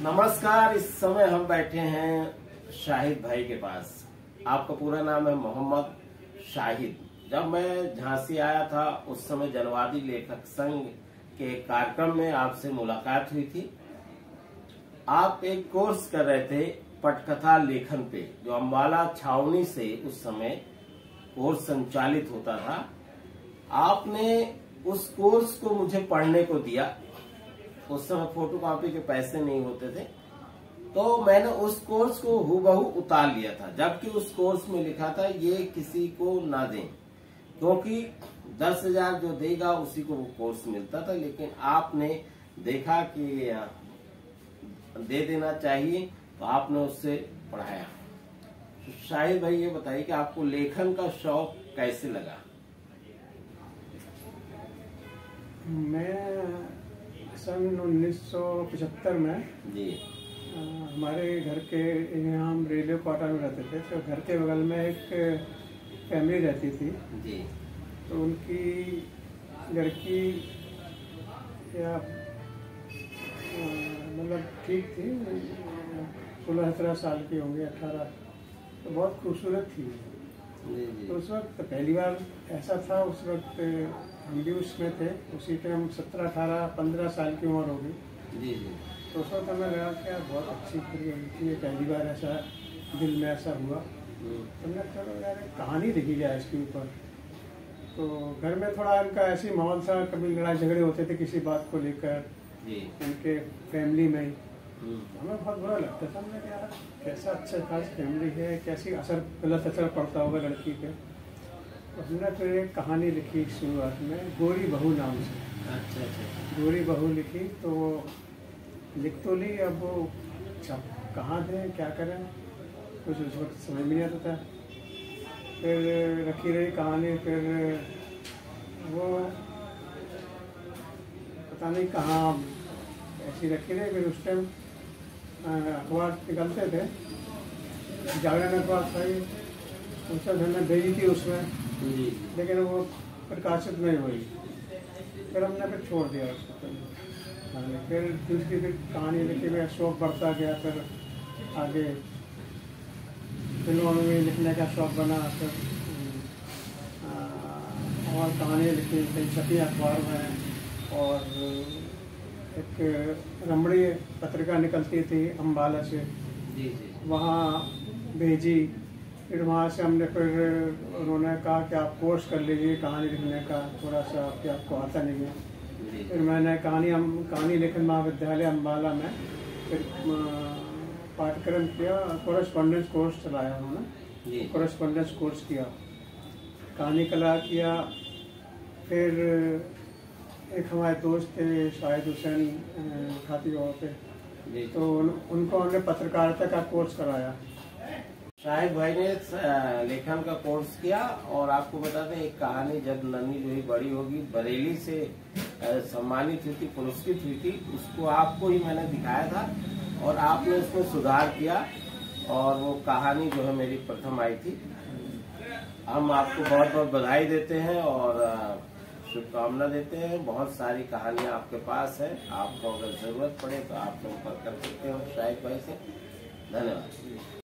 नमस्कार। इस समय हम बैठे हैं शाहिद भाई के पास। आपका पूरा नाम है मोहम्मद शाहिद। जब मैं झांसी आया था उस समय जनवादी लेखक संघ के कार्यक्रम में आपसे मुलाकात हुई थी। आप एक कोर्स कर रहे थे पटकथा लेखन पे, जो अम्बाला छावनी से उस समय कोर्स संचालित होता था। आपने उस कोर्स को मुझे पढ़ने को दिया। उस समय फोटोकॉपी के पैसे नहीं होते थे, तो मैंने उस कोर्स को हूबहू उतार लिया था। जबकि उस कोर्स में लिखा था ये किसी को ना दें, क्योंकि 10,000 जो देगा उसी को वो कोर्स मिलता था। लेकिन आपने देखा कि दे देना चाहिए, तो आपने उससे पढ़ाया। शाहिद भाई, ये बताइए कि आपको लेखन का शौक कैसे लगा? मैं सन 1975 में जी हमारे घर के यहाँ, हम रेलवे क्वार्टर में रहते थे, तो घर के बगल में एक फैमिली रहती थी। जी। तो उनकी लड़की या मतलब ठीक थी, 16-17 साल की होंगी, 18, तो बहुत खूबसूरत थी। जी जी। तो उस वक्त पहली बार ऐसा था, उस वक्त हम भी उसमें थे, उसी टाइम 17, 18, 15 साल की उम्र होगी। जी जी। तो उस वक्त हमें लगा कि यार बहुत अच्छी थी, पहली बार ऐसा दिल में ऐसा हुआ। तो हमने चलो यार एक कहानी लिखी जाए इसके ऊपर। तो घर में थोड़ा इनका ऐसी माहौल था, कभी लड़ाई झगड़े होते थे किसी बात को लेकर उनके फैमिली में। हमें बहुत बुरा लगता था। हमने यार कैसा अच्छा खास फैमिली है, कैसी गलत असर पड़ता होगा लड़की पे। तो हमने फिर एक कहानी लिखी शुरुआत में, गोरी बहू नाम से। अच्छा। गोरी बहू लिखी, तो लिख तो ली, अब वो कहाँ दें, क्या करें, कुछ उस वक्त समझ में नहीं आता था। फिर रखी रही कहानी, फिर वो पता नहीं कहाँ ऐसी रखी रही। फिर उस टाइम अखबार निकलते थे, जागरण अखबार था, उस वक्त हमने भेजी थी उसमें, लेकिन वो प्रकाशित नहीं हुई। फिर हमने फिर छोड़ दिया उसको। फिर दूसरी कहानी लिखी, मेरा शौक बढ़ता गया। फिर आगे फिल्मों में लिखने का शौक बना। फिर और कहानी लिखी, कई छपी अखबार में। और एक रमणी पत्रिका निकलती थी अम्बाला से, वहाँ भेजी। फिर वहाँ से हमने फिर उन्होंने कहा कि आप कोर्स कर लीजिए कहानी लिखने का, थोड़ा सा कि आपको आता नहीं है। फिर मैंने कहानी लेखन महाविद्यालय अम्बाला में फिर पाठ्यक्रम किया, कोरेस्पॉन्डेंस कोर्स चलाया उन्होंने, कोरेस्पॉन्डेंस कोर्स किया, कहानी कला किया। फिर एक हमारे दोस्त थे शाहिद हुसैन खाती वहाँ पे, तो उनको हमने पत्रकारिता का कोर्स कराया। शाहिद भाई ने लेखन का कोर्स किया। और आपको बता दें, एक कहानी जब नन्ही जो ही बड़ी होगी बरेली से सम्मानित हुई थी, पुरस्कृत हुई थी, उसको आपको ही मैंने दिखाया था और आपने उसमें सुधार किया, और वो कहानी जो है मेरी प्रथम आई थी। हम आपको बहुत बहुत बधाई देते हैं और शुभकामना देते हैं। बहुत सारी कहानियां आपके पास है, आपको अगर जरूरत पड़े तो आप संपर्क कर सकते हो शाहिद भाई से। धन्यवाद।